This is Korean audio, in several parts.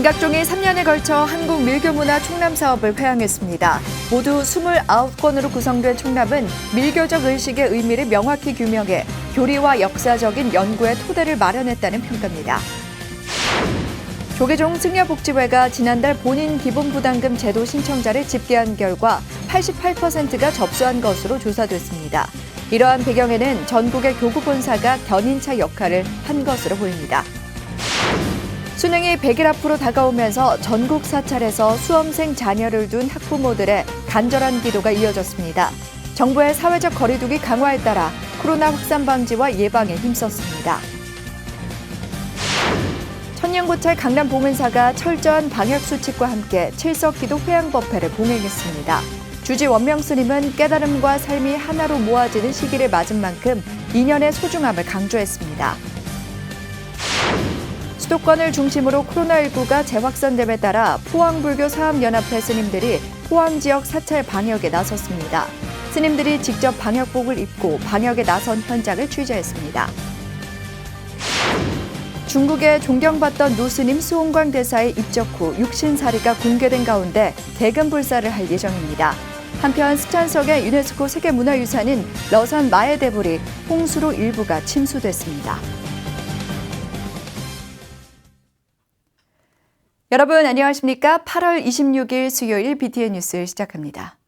진각종이 3년에 걸쳐 한국밀교문화 총남사업을 회항했습니다. 모두 29건으로 구성된 총남은 밀교적 의식의 의미를 명확히 규명해 교리와 역사적인 연구의 토대를 마련했다는 평가입니다. 조계종 승려복지회가 지난달 본인 기본부담금 제도 신청자를 집계한 결과 88%가 접수한 것으로 조사됐습니다. 이러한 배경에는 전국의 교구본사가 견인차 역할을 한 것으로 보입니다. 수능이 100일 앞으로 다가오면서 전국 사찰에서 수험생 자녀를 둔 학부모들의 간절한 기도가 이어졌습니다. 정부의 사회적 거리두기 강화에 따라 코로나 확산 방지와 예방에 힘썼습니다. 천년고찰 강남봉은사가 철저한 방역수칙과 함께 칠석기도 회양법회를 봉행했습니다. 주지 원명스님은 깨달음과 삶이 하나로 모아지는 시기를 맞은 만큼 인연의 소중함을 강조했습니다. 수도권을 중심으로 코로나19가 재확산됨에 따라 포항불교 사업연합회 스님들이 포항 지역 사찰 방역에 나섰습니다. 스님들이 직접 방역복을 입고 방역에 나선 현장을 취재했습니다. 중국의 존경받던 노스님 수홍광 대사의 입적 후 육신사리가 공개된 가운데 대금불사를 할 예정입니다. 한편 스촨성의 유네스코 세계문화유산인 러산 마에데불이 홍수로 일부가 침수됐습니다. 여러분 안녕하십니까? 8월 26일 수요일 BTN 뉴스 시작합니다.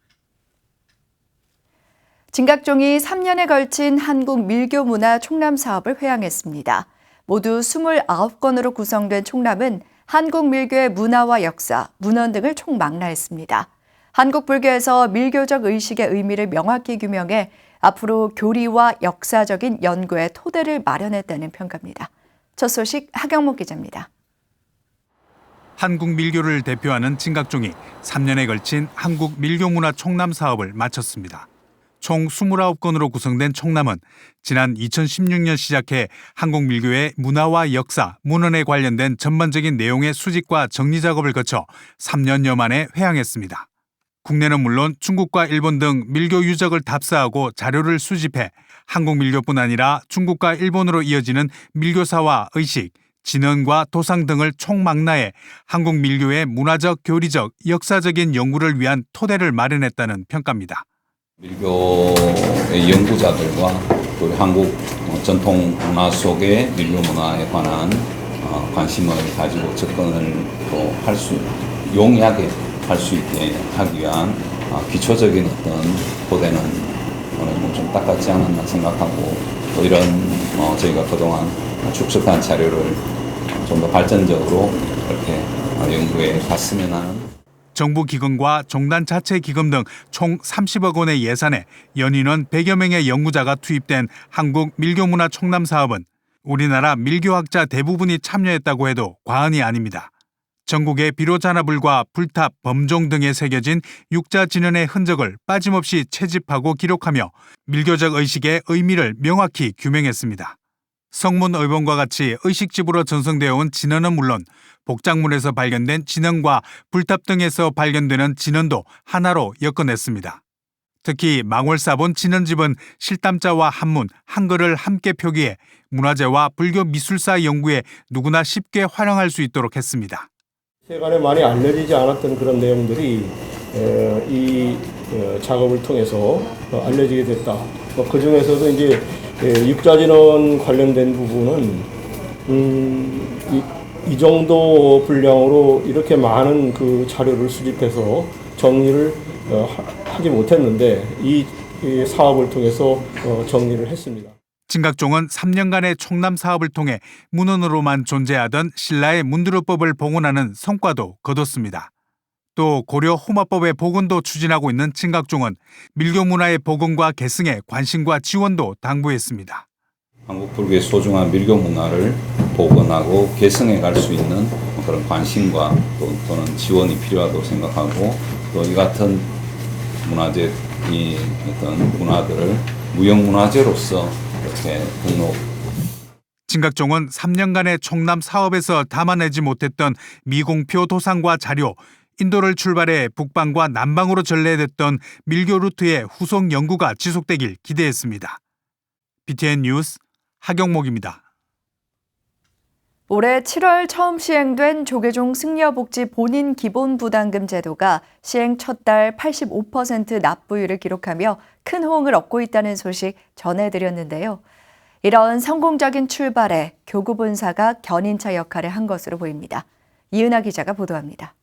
진각종이 3년에 걸친 한국밀교문화 총남사업을 회항했습니다. 모두 29건으로 구성된 총남은 한국밀교의 문화와 역사, 문헌 등을 총망라했습니다. 한국불교에서 밀교적 의식의 의미를 명확히 규명해 앞으로 교리와 역사적인 연구의 토대를 마련했다는 평가입니다. 첫 소식 하경목 기자입니다. 한국 밀교를 대표하는 진각종이 3년에 걸친 한국 밀교문화 총남 사업을 마쳤습니다. 총 29건으로 구성된 총남은 지난 2016년 시작해 한국 밀교의 문화와 역사, 문헌에 관련된 전반적인 내용의 수집과 정리 작업을 거쳐 3년여 만에 회항했습니다. 국내는 물론 중국과 일본 등 밀교 유적을 답사하고 자료를 수집해 한국 밀교뿐 아니라 중국과 일본으로 이어지는 밀교사와 의식, 진언과 도상 등을 총망라해 한국 밀교의 문화적, 교리적, 역사적인 연구를 위한 토대를 마련했다는 평가입니다. 밀교의 연구자들과 또 한국 전통 문화 속의 밀교 문화에 관한 관심을 가지고 접근을 또 용이하게 할 수 있게 하기 위한 기초적인 어떤 토대는 좀 닦았지 않았나 생각하고 또 이런 저희가 그동안 축적한 자료를 좀 더 발전적으로 이렇게 연구해 갔으면 하는. 정부 기금과 종단 자체 기금 등 총 30억 원의 예산에 연인원 100여 명의 연구자가 투입된 한국 밀교문화 총남 사업은 우리나라 밀교학자 대부분이 참여했다고 해도 과언이 아닙니다. 전국의 비로자나불과 불탑, 범종 등에 새겨진 육자 진언의 흔적을 빠짐없이 채집하고 기록하며 밀교적 의식의 의미를 명확히 규명했습니다. 성문의본과 같이 의식집으로 전송되어 온 진언은 물론 복작물에서 발견된 진언과 불탑 등에서 발견되는 진언도 하나로 엮어냈습니다. 특히 망월사본 진언집은 실담자와 한문, 한글을 함께 표기해 문화재와 불교 미술사 연구에 누구나 쉽게 활용할 수 있도록 했습니다. 세간에 많이 알려지지 않았던 그런 내용들이 이 작업을 통해서 알려지게 됐다. 그 중에서도 이제 육자진언 관련된 부분은 이 정도 분량으로 이렇게 많은 그 자료를 수집해서 정리를 하지 못했는데 이 사업을 통해서 정리를 했습니다. 진각종은 3년간의 총남 사업을 통해 문헌으로만 존재하던 신라의 문드루법을 복원하는 성과도 거뒀습니다. 또 고려 호마법의 복원도 추진하고 있는 진각종은 밀교 문화의 복원과 계승에 관심과 지원도 당부했습니다. 한국 불교의 소중한 밀교 문화를 복원하고 계승해 갈 수 있는 그런 관심과 또는 지원이 필요하다고 생각하고 또 이 같은 문화재, 이 어떤 문화들을 무형문화재로서 이렇게 등록. 진각종은 3년간의 총남 사업에서 담아내지 못했던 미공표 도상과 자료, 인도를 출발해 북방과 남방으로 전래됐던 밀교 루트의 후속 연구가 지속되길 기대했습니다. BTN 뉴스 하경목입니다. 올해 7월 처음 시행된 조계종 승려복지 본인 기본부담금 제도가 시행 첫 달 85% 납부율을 기록하며 큰 호응을 얻고 있다는 소식 전해드렸는데요. 이런 성공적인 출발에 교구 본사가 견인차 역할을 한 것으로 보입니다. 이은하 기자가 보도합니다.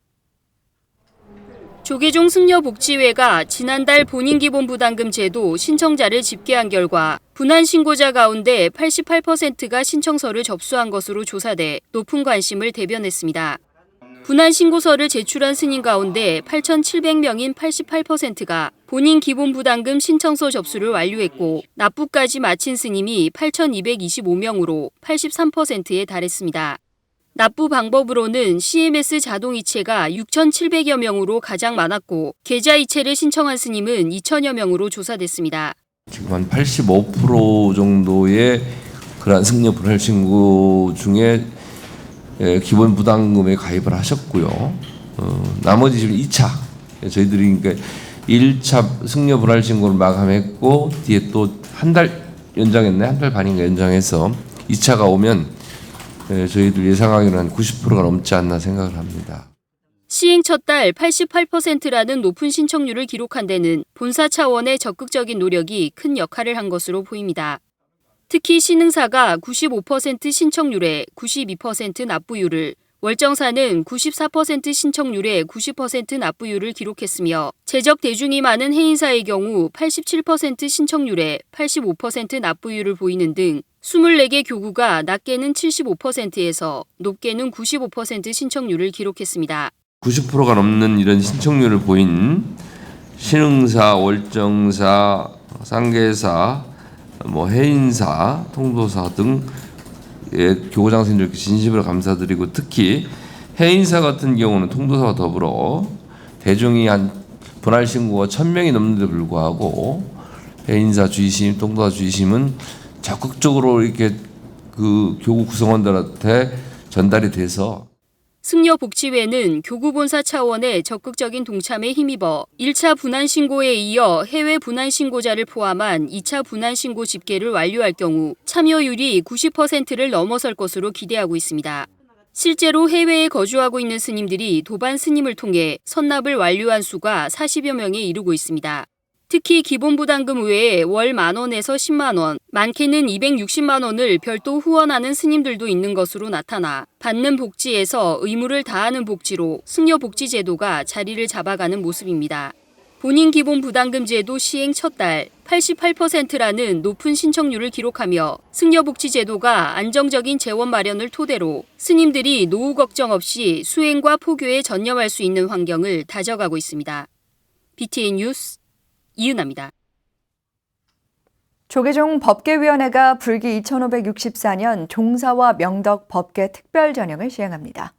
조계종 승려복지회가 지난달 본인기본부담금 제도 신청자를 집계한 결과 분한 신고자 가운데 88%가 신청서를 접수한 것으로 조사돼 높은 관심을 대변했습니다. 분한 신고서를 제출한 스님 가운데 8,700명인 88%가 본인 기본부담금 신청서 접수를 완료했고 납부까지 마친 스님이 8,225명으로 83%에 달했습니다. 납부 방법으로는 CMS 자동이체가 6,700여 명으로 가장 많았고 계좌이체를 신청한 스님은 2,000여 명으로 조사됐습니다. 지금 한 85% 정도의 그러한 승려 분할 신고 중에 기본 부담금에 가입을 하셨고요. 나머지 지금 2차 저희들이 그러니까 1차 승려 분할 신고를 마감했고 뒤에 또 한 달 연장했네, 한 달 반인가 연장해서 2차가 오면 저희들 예상하기로는 한 90%가 넘지 않나 생각을 합니다. 시행 첫 달 88%라는 높은 신청률을 기록한 데는 본사 차원의 적극적인 노력이 큰 역할을 한 것으로 보입니다. 특히 신흥사가 95% 신청률에 92% 납부율을, 월정사는 94% 신청률에 90% 납부율을 기록했으며 재적 대중이 많은 해인사의 경우 87% 신청률에 85% 납부율을 보이는 등 24개 교구가 낮게는 75%에서 높게는 95% 신청률을 기록했습니다. 90%가 넘는 이런 신청률을 보인 신흥사, 월정사, 상계사, 해인사, 통도사 등의 교구장선님들께 진심으로 감사드리고 특히 해인사 같은 경우는 통도사와 더불어 대중이 한 분할 신고가 1,000명이 넘는데도 불구하고 해인사 주의심, 통도사 주의심은 적극적으로 이렇게 그 교구 구성원들한테 전달이 돼서 승려복지회는 교구본사 차원의 적극적인 동참에 힘입어 1차 분한신고에 이어 해외 분한신고자를 포함한 2차 분한신고 집계를 완료할 경우 참여율이 90%를 넘어설 것으로 기대하고 있습니다. 실제로 해외에 거주하고 있는 스님들이 도반 스님을 통해 선납을 완료한 수가 40여 명에 이르고 있습니다. 특히 기본부담금 외에 월 10,000원에서 10만 원, 많게는 260만 원을 별도 후원하는 스님들도 있는 것으로 나타나 받는 복지에서 의무를 다하는 복지로 승려복지제도가 자리를 잡아가는 모습입니다. 본인 기본부담금 제도 시행 첫 달 88%라는 높은 신청률을 기록하며 승려복지제도가 안정적인 재원 마련을 토대로 스님들이 노후 걱정 없이 수행과 포교에 전념할 수 있는 환경을 다져가고 있습니다. BTN 뉴스 이은하입니다. 조계종 법계위원회가 불기 2564년 종사와 명덕 법계 특별전형을 시행합니다.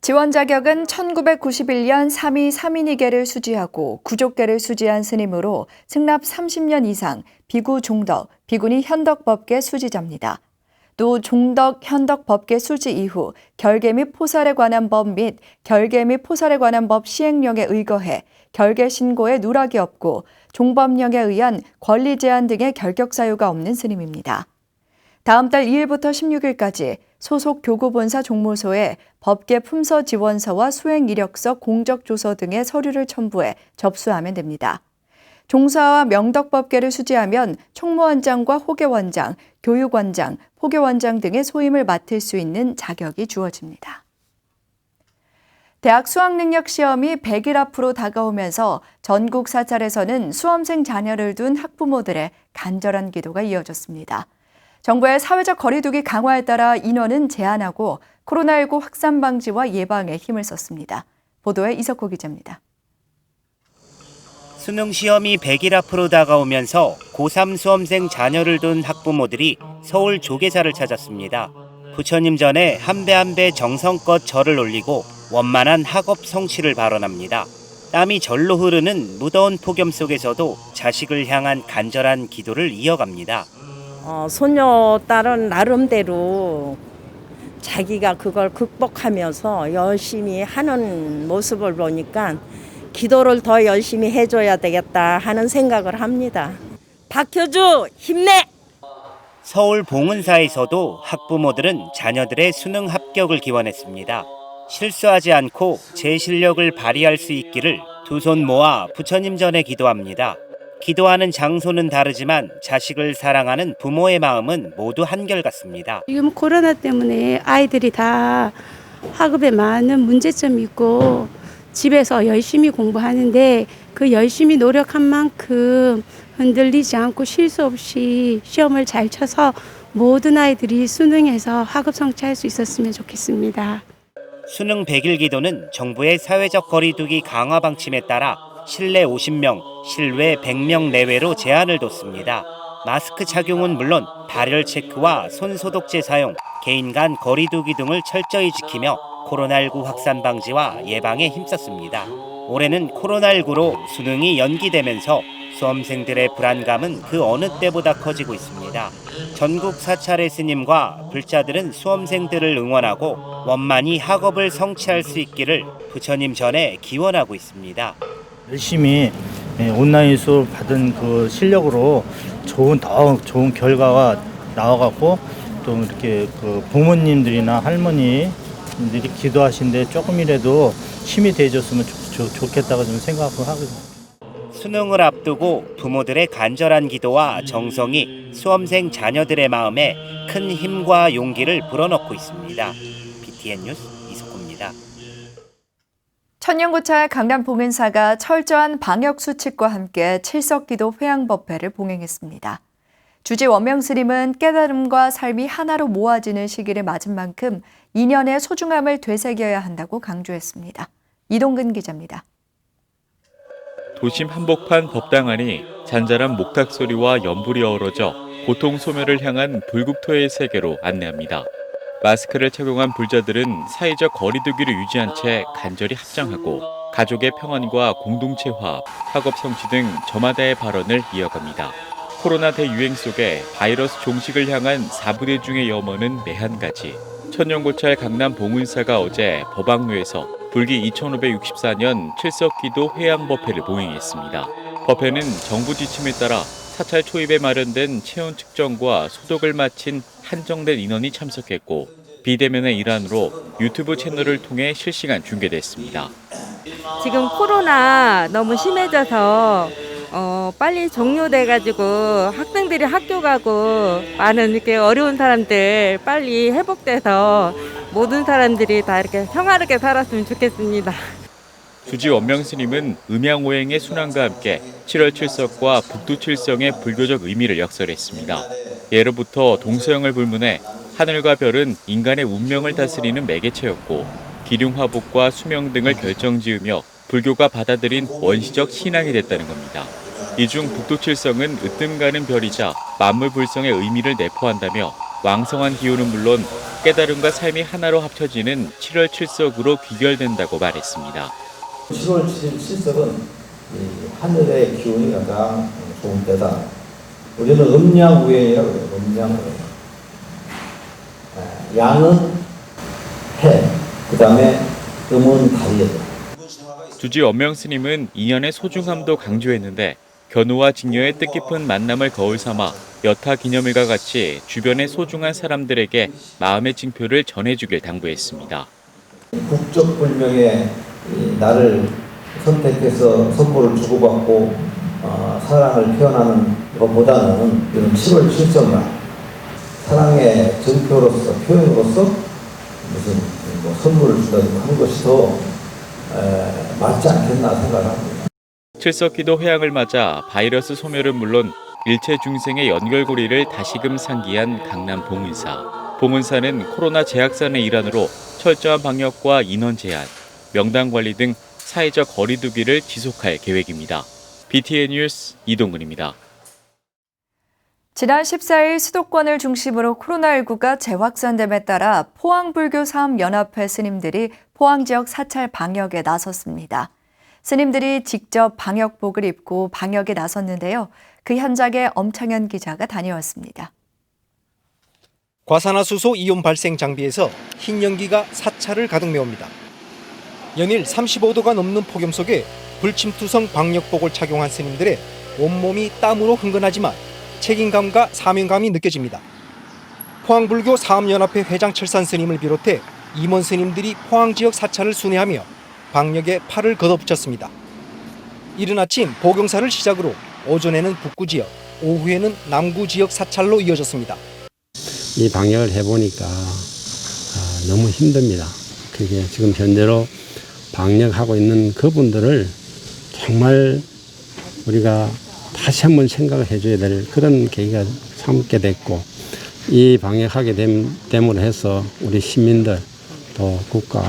지원 자격은 1991년 3위 3인이계를 수지하고 구족계를 수지한 스님으로 승납 30년 이상 비구 종덕, 비구니 현덕법계 수지자입니다. 또 종덕, 현덕 법계 수지 이후 결계 및 포살에 관한 법 및 결계 및 포살에 관한 법 시행령에 의거해 결계 신고에 누락이 없고 종법령에 의한 권리 제한 등의 결격 사유가 없는 스님입니다. 다음 달 2일부터 16일까지 소속 교구본사 종무소에 법계 품서 지원서와 수행 이력서, 공적조서 등의 서류를 첨부해 접수하면 됩니다. 종사와 명덕법계를 수지하면 총무원장과 호계원장, 교육원장, 포교원장 등의 소임을 맡을 수 있는 자격이 주어집니다. 대학 수학능력시험이 100일 앞으로 다가오면서 전국 사찰에서는 수험생 자녀를 둔 학부모들의 간절한 기도가 이어졌습니다. 정부의 사회적 거리두기 강화에 따라 인원은 제한하고 코로나19 확산 방지와 예방에 힘을 썼습니다. 보도에 이석호 기자입니다. 수능시험이 100일 앞으로 다가오면서 고3 수험생 자녀를 둔 학부모들이 서울 조계사를 찾았습니다. 부처님 전에 한 배 한 배 정성껏 절을 올리고 원만한 학업 성취를 발언합니다. 땀이 절로 흐르는 무더운 폭염 속에서도 자식을 향한 간절한 기도를 이어갑니다. 소녀 딸은 나름대로 자기가 그걸 극복하면서 열심히 하는 모습을 보니까 기도를 더 열심히 해줘야 되겠다 하는 생각을 합니다. 박효주 힘내! 서울 봉은사에서도 학부모들은 자녀들의 수능 합격을 기원했습니다. 실수하지 않고 제 실력을 발휘할 수 있기를 두 손 모아 부처님 전에 기도합니다. 기도하는 장소는 다르지만 자식을 사랑하는 부모의 마음은 모두 한결같습니다. 지금 코로나 때문에 아이들이 다 학업에 많은 문제점이 있고 집에서 열심히 공부하는데 그 열심히 노력한 만큼 흔들리지 않고 실수 없이 시험을 잘 쳐서 모든 아이들이 수능에서 학업 성취할 수 있었으면 좋겠습니다. 수능 100일 기도는 정부의 사회적 거리두기 강화 방침에 따라 실내 50명, 실외 100명 내외로 제한을 뒀습니다. 마스크 착용은 물론 발열 체크와 손 소독제 사용, 개인 간 거리두기 등을 철저히 지키며 코로나19 확산 방지와 예방에 힘썼습니다. 올해는 코로나19로 수능이 연기되면서 수험생들의 불안감은 그 어느 때보다 커지고 있습니다. 전국 사찰의 스님과 불자들은 수험생들을 응원하고 원만히 학업을 성취할 수 있기를 부처님 전에 기원하고 있습니다. 열심히 온라인 수업 받은 그 실력으로 더 좋은 결과가 나와갖고 또 이렇게 그 부모님들이나 할머니들이 기도하시는데 조금이라도 힘이 돼줬으면 좋겠다고 좀 생각을 하거든요. 수능을 앞두고 부모들의 간절한 기도와 정성이 수험생 자녀들의 마음에 큰 힘과 용기를 불어넣고 있습니다. BTN 뉴스 이석호입니다. 천년고찰 강남 봉은사가 철저한 방역 수칙과 함께 칠석기도 회양법회를 봉행했습니다. 주지 원명 스님은 깨달음과 삶이 하나로 모아지는 시기를 맞은 만큼 인연의 소중함을 되새겨야 한다고 강조했습니다. 이동근 기자입니다. 도심 한복판 법당안이 잔잔한 목탁 소리와 연불이 어우러져 고통 소멸을 향한 불국토의 세계로 안내합니다. 마스크를 착용한 불자들은 사회적 거리두기를 유지한 채 간절히 합장하고 가족의 평안과 공동체 화합, 학업 성취 등 저마다의 발언을 이어갑니다. 코로나 대유행 속에 바이러스 종식을 향한 4부대 중의 염원은 매한 가지. 천년고찰 강남 봉은사가 어제 법왕루에서 불기 2564년 칠석기도 회양법회를 봉행했습니다. 법회는 정부 지침에 따라 사찰 초입에 마련된 체온 측정과 소독을 마친 한정된 인원이 참석했고 비대면의 일환으로 유튜브 채널을 통해 실시간 중계됐습니다. 지금 코로나 너무 심해져서 빨리 종료돼가지고 학생들이 학교 가고 많은 이렇게 어려운 사람들 빨리 회복돼서 모든 사람들이 다 이렇게 평화롭게 살았으면 좋겠습니다. 주지 원명 스님은 음양오행의 순환과 함께 7월 칠석과 북두 칠성의 불교적 의미를 역설했습니다. 예로부터 동서양을 불문해 하늘과 별은 인간의 운명을 다스리는 매개체였고 기륭화복과 수명 등을 결정지으며 불교가 받아들인 원시적 신앙이 됐다는 겁니다. 이 중 북두 칠성은 으뜸가는 별이자 만물 불성의 의미를 내포한다며 왕성한 기운은 물론 깨달음과 삶이 하나로 합쳐지는 7월 칠석으로 귀결된다고 말했습니다. 7월 칠석은 하늘의 기운이 가장 좋은 때다. 우리는 음양우행이라고 해요. 음양우행. 양은 해, 그 다음에 음은 달이에요. 주지 원명 스님은 인연의 소중함도 강조했는데 견우와 직녀의 뜻깊은 만남을 거울 삼아 여타 기념일과 같이 주변의 소중한 사람들에게 마음의 징표를 전해주길 당부했습니다. 국적 불명의 나를 선택해서 선물을 주고받고 사랑을 표현하는 것보다는 이런 7월 칠성날 사랑의 증표로서 표현으로서 무슨 선물을 준다든가 하는 것이 더 맞지 않겠나 생각합니다. 칠석기도 회양을 맞아 바이러스 소멸은 물론 일체 중생의 연결고리를 다시금 상기한 강남 봉은사. 봉은사는 코로나 재확산의 일환으로 철저한 방역과 인원 제한, 명당 관리 등 사회적 거리두기를 지속할 계획입니다. BTN 뉴스 이동근입니다. 지난 14일 수도권을 중심으로 코로나19가 재확산됨에 따라 포항불교사업연합회 스님들이 포항 지역 사찰 방역에 나섰습니다. 스님들이 직접 방역복을 입고 방역에 나섰는데요. 그 현장에 엄창현 기자가 다녀왔습니다. 과산화수소 이온 발생 장비에서 흰 연기가 사찰을 가득 메웁니다. 연일 35도가 넘는 폭염 속에 불침투성 방역복을 착용한 스님들의 온몸이 땀으로 흥건하지만 책임감과 사명감이 느껴집니다. 포항불교 사업연합회 회장 철산 스님을 비롯해 임원 스님들이 포항 지역 사찰을 순회하며 방역에 팔을 걷어붙였습니다. 이른 아침 보경사를 시작으로 오전에는 북구 지역, 오후에는 남구 지역 사찰로 이어졌습니다. 이 방역을 해보니까 너무 힘듭니다. 그게 지금 현재로 방역하고 있는 그분들을 정말 우리가 다시 한번 생각을 해줘야 될 그런 계기가 삼게 됐고, 이 방역하게 됨으로 해서 우리 시민들 또 국가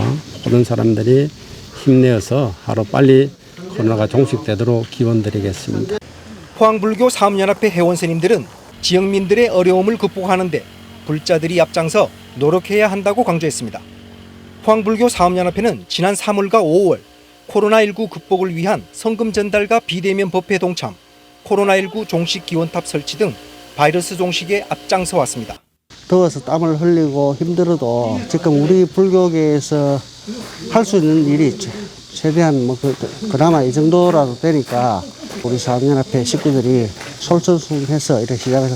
모든 사람들이 힘내어서 하루 빨리 코로나가 종식되도록 기원드리겠습니다. 포항불교 사업연합회 회원 스님들은 지역민들의 어려움을 극복하는 데 불자들이 앞장서 노력해야 한다고 강조했습니다. 포항불교 사업연합회는 지난 3월과 5월 코로나19 극복을 위한 성금 전달과 비대면 법회 동참, 코로나19 종식 기원탑 설치 등 바이러스 종식에 앞장서 왔습니다. 더워서 땀을 흘리고 힘들어도 지금 우리 불교계에서 할 수 있는 일이 있죠. 최대한 그나마 이 정도라도 되니까 우리 사업연합회 식구들이 솔선수범해서 이렇게 시작을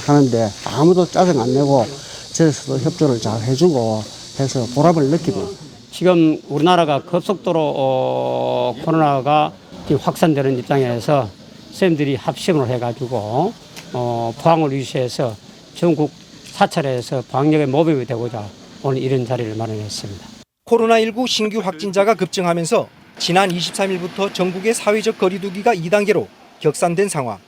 하는데 아무도 짜증 안 내고 저에서도 협조를 잘 해주고 해서 보람을 느끼고. 지금 우리나라가 급속도로 코로나가 확산되는 입장에서 선생님들이 합심을 해가지고 포항을 위시해서 전국 사찰에서 방역의 모범이 되고자 오늘 이런 자리를 마련했습니다. 코로나19 신규 확진자가 급증하면서 지난 23일부터 전국의 사회적 거리두기가 2단계로 격상된 상황.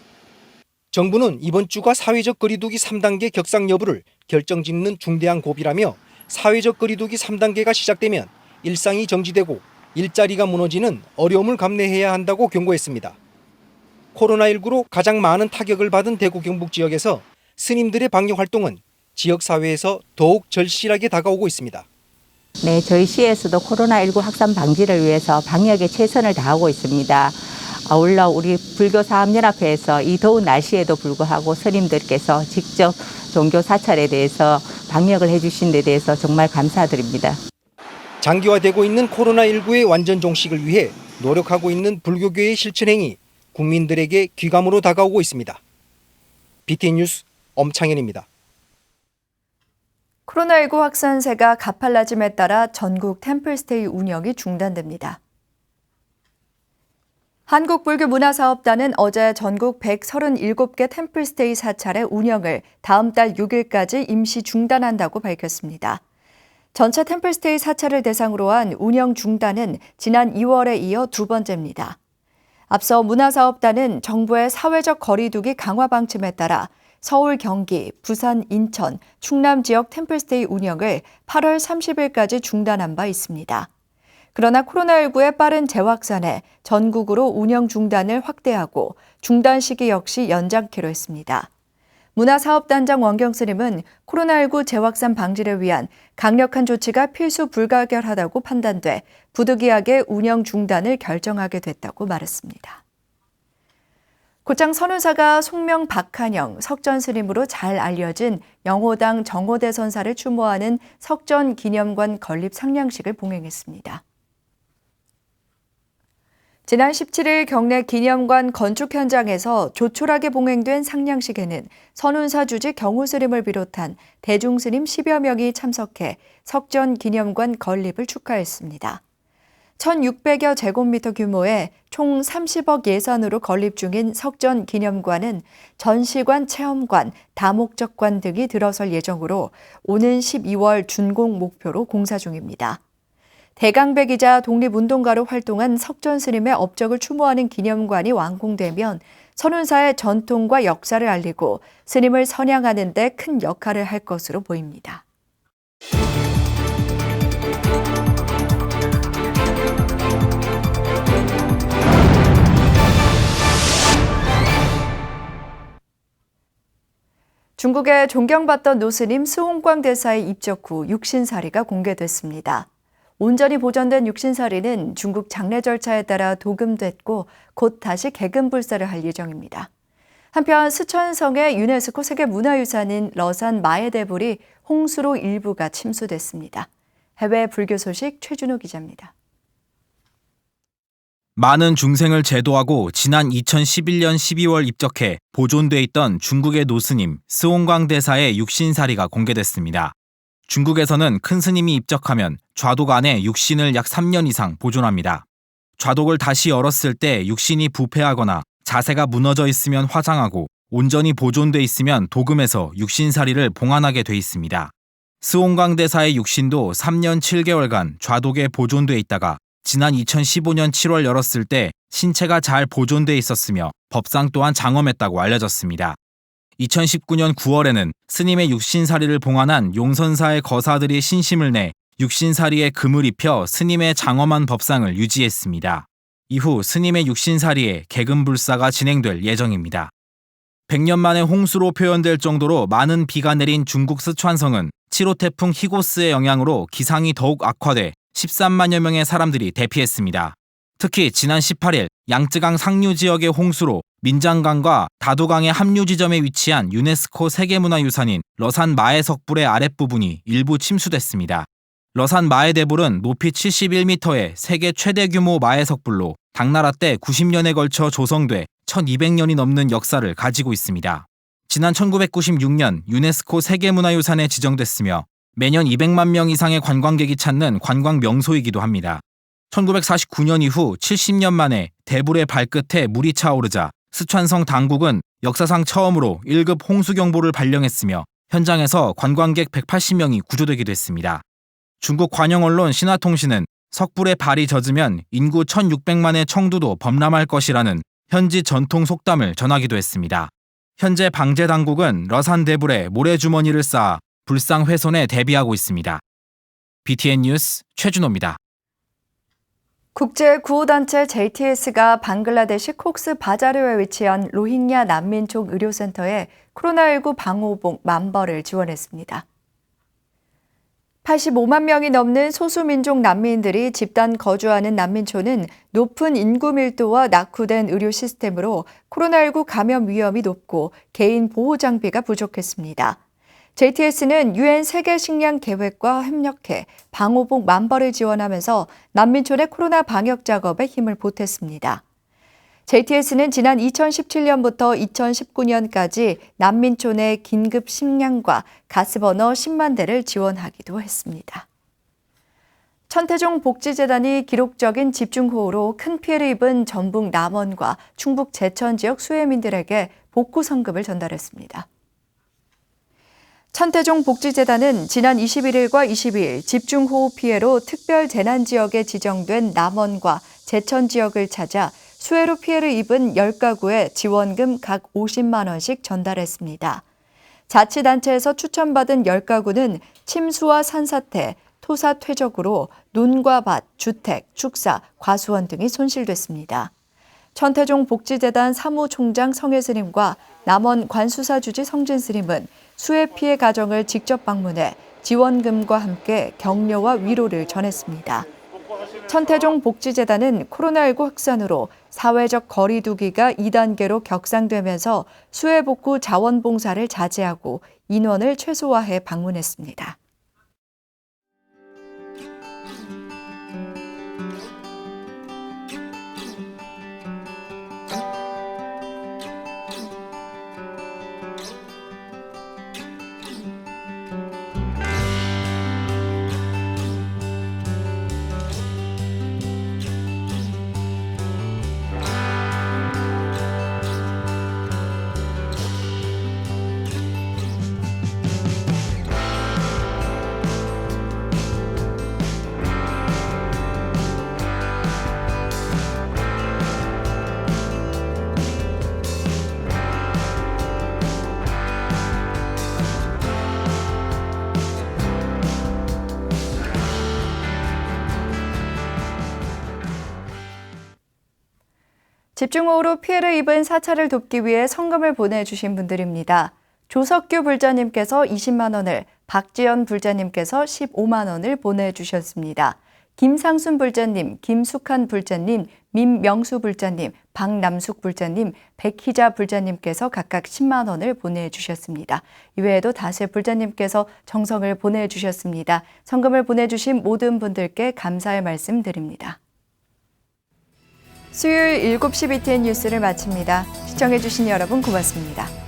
정부는 이번 주가 사회적 거리두기 3단계 격상 여부를 결정짓는 중대한 고비라며 사회적 거리두기 3단계가 시작되면 일상이 정지되고 일자리가 무너지는 어려움을 감내해야 한다고 경고했습니다. 코로나19로 가장 많은 타격을 받은 대구 경북 지역에서 스님들의 방역 활동은 지역사회에서 더욱 절실하게 다가오고 있습니다. 네, 저희 시에서도 코로나19 확산 방지를 위해서 방역에 최선을 다하고 있습니다. 아울러 우리 불교사업연합회에서 이 더운 날씨에도 불구하고 스님들께서 직접 종교 사찰에 대해서 방역을 해주신 데 대해서 정말 감사드립니다. 장기화되고 있는 코로나19의 완전 종식을 위해 노력하고 있는 불교계의 실천행위, 국민들에게 귀감으로 다가오고 있습니다. BTN 뉴스 엄창현입니다. 코로나19 확산세가 가팔라짐에 따라 전국 템플스테이 운영이 중단됩니다. 한국불교문화사업단은 어제 전국 137개 템플스테이 사찰의 운영을 다음 달 6일까지 임시 중단한다고 밝혔습니다. 전체 템플스테이 사찰을 대상으로 한 운영 중단은 지난 2월에 이어 두 번째입니다. 앞서 문화사업단은 정부의 사회적 거리두기 강화 방침에 따라 서울, 경기, 부산, 인천, 충남 지역 템플스테이 운영을 8월 30일까지 중단한 바 있습니다. 그러나 코로나19의 빠른 재확산에 전국으로 운영 중단을 확대하고 중단 시기 역시 연장키로 했습니다. 문화사업단장 원경 스님은 코로나19 재확산 방지를 위한 강력한 조치가 필수 불가결하다고 판단돼 부득이하게 운영 중단을 결정하게 됐다고 말했습니다. 고창 선우사가 송명 박한영, 석전 스님으로 잘 알려진 영호당 정호대 선사를 추모하는 석전 기념관 건립 상량식을 봉행했습니다. 지난 17일 경내 기념관 건축 현장에서 조촐하게 봉행된 상량식에는 선운사 주지 경우 스님을 비롯한 대중 스님 10여 명이 참석해 석전 기념관 건립을 축하했습니다. 1,600여 제곱미터 규모의 총 30억 예산으로 건립 중인 석전 기념관은 전시관, 체험관, 다목적관 등이 들어설 예정으로 오는 12월 준공 목표로 공사 중입니다. 대강백이자 독립운동가로 활동한 석전 스님의 업적을 추모하는 기념관이 완공되면 선운사의 전통과 역사를 알리고 스님을 선양하는 데 큰 역할을 할 것으로 보입니다. 중국에 존경받던 노스님 스홍광 대사의 입적 후 육신사리가 공개됐습니다. 온전히 보존된 육신사리는 중국 장례 절차에 따라 도금됐고 곧 다시 개금불사를 할 예정입니다. 한편 스촨성의 유네스코 세계문화유산인 러산 마에데불이 홍수로 일부가 침수됐습니다. 해외 불교 소식 최준호 기자입니다. 많은 중생을 제도하고 지난 2011년 12월 입적해 보존돼 있던 중국의 노스님 스옹광 대사의 육신사리가 공개됐습니다. 중국에서는 큰 스님이 입적하면 좌독 안에 육신을 약 3년 이상 보존합니다. 좌독을 다시 열었을 때 육신이 부패하거나 자세가 무너져 있으면 화장하고 온전히 보존돼 있으면 도금해서 육신사리를 봉안하게 돼 있습니다. 스옹광 대사의 육신도 3년 7개월간 좌독에 보존돼 있다가 지난 2015년 7월 열었을 때 신체가 잘 보존돼 있었으며 법상 또한 장엄했다고 알려졌습니다. 2019년 9월에는 스님의 육신사리를 봉안한 용선사의 거사들이 신심을 내 육신사리에 금을 입혀 스님의 장엄한 법상을 유지했습니다. 이후 스님의 육신사리에 개금불사가 진행될 예정입니다. 100년 만에 홍수로 표현될 정도로 많은 비가 내린 중국 스촨성은 7호 태풍 히고스의 영향으로 기상이 더욱 악화돼 13만여 명의 사람들이 대피했습니다. 특히 지난 18일 양쯔강 상류 지역의 홍수로 민장강과 다도강의 합류 지점에 위치한 유네스코 세계문화유산인 러산 마에석불의 아랫부분이 일부 침수됐습니다. 러산 마에대불은 높이 71m의 세계 최대 규모 마에석불로 당나라 때 90년에 걸쳐 조성돼 1200년이 넘는 역사를 가지고 있습니다. 지난 1996년 유네스코 세계문화유산에 지정됐으며 매년 200만 명 이상의 관광객이 찾는 관광 명소이기도 합니다. 1949년 이후 70년 만에 대불의 발끝에 물이 차오르자 스촨성 당국은 역사상 처음으로 1급 홍수경보를 발령했으며 현장에서 관광객 180명이 구조되기도 했습니다. 중국 관영 언론 신화통신은 석불에 발이 젖으면 인구 1600만의 청두도 범람할 것이라는 현지 전통 속담을 전하기도 했습니다. 현재 방제 당국은 러산 대불에 모래주머니를 쌓아 불상 훼손에 대비하고 있습니다. BTN 뉴스 최준호입니다. 국제구호단체 JTS가 방글라데시 콕스 바자르에 위치한 로힝야 난민촌 의료센터에 코로나19 방호복 10,000벌을 지원했습니다. 85만 명이 넘는 소수민족 난민들이 집단 거주하는 난민촌은 높은 인구 밀도와 낙후된 의료 시스템으로 코로나19 감염 위험이 높고 개인 보호 장비가 부족했습니다. JTS는 UN 세계식량계획과 협력해 방호복 10,000벌을 지원하면서 난민촌의 코로나 방역 작업에 힘을 보탰습니다. JTS는 지난 2017년부터 2019년까지 난민촌에 긴급 식량과 가스버너 10만 대를 지원하기도 했습니다. 천태종 복지재단이 기록적인 집중호우로 큰 피해를 입은 전북 남원과 충북 제천 지역 수해민들에게 복구 성금을 전달했습니다. 천태종 복지재단은 지난 21일과 22일 집중호우 피해로 특별 재난지역에 지정된 남원과 제천 지역을 찾아 수해로 피해를 입은 10가구에 지원금 각 50만 원씩 전달했습니다. 자치단체에서 추천받은 10가구는 침수와 산사태, 토사 퇴적으로 논과 밭, 주택, 축사, 과수원 등이 손실됐습니다. 천태종 복지재단 사무총장 성혜스님과 남원 관수사 주지 성진스님은 수해 피해 가정을 직접 방문해 지원금과 함께 격려와 위로를 전했습니다. 천태종 복지재단은 코로나19 확산으로 사회적 거리 두기가 2단계로 격상되면서 수해 복구 자원봉사를 자제하고 인원을 최소화해 방문했습니다. 집중호우로 피해를 입은 사찰을 돕기 위해 성금을 보내주신 분들입니다. 조석규 불자님께서 20만 원을, 박지연 불자님께서 15만 원을 보내주셨습니다. 김상순 불자님, 김숙한 불자님, 민명수 불자님, 박남숙 불자님, 백희자 불자님께서 각각 10만 원을 보내주셨습니다. 이외에도 다수의 불자님께서 정성을 보내주셨습니다. 성금을 보내주신 모든 분들께 감사의 말씀 드립니다. 수요일 7시 BTN 뉴스를 마칩니다. 시청해주신 여러분 고맙습니다.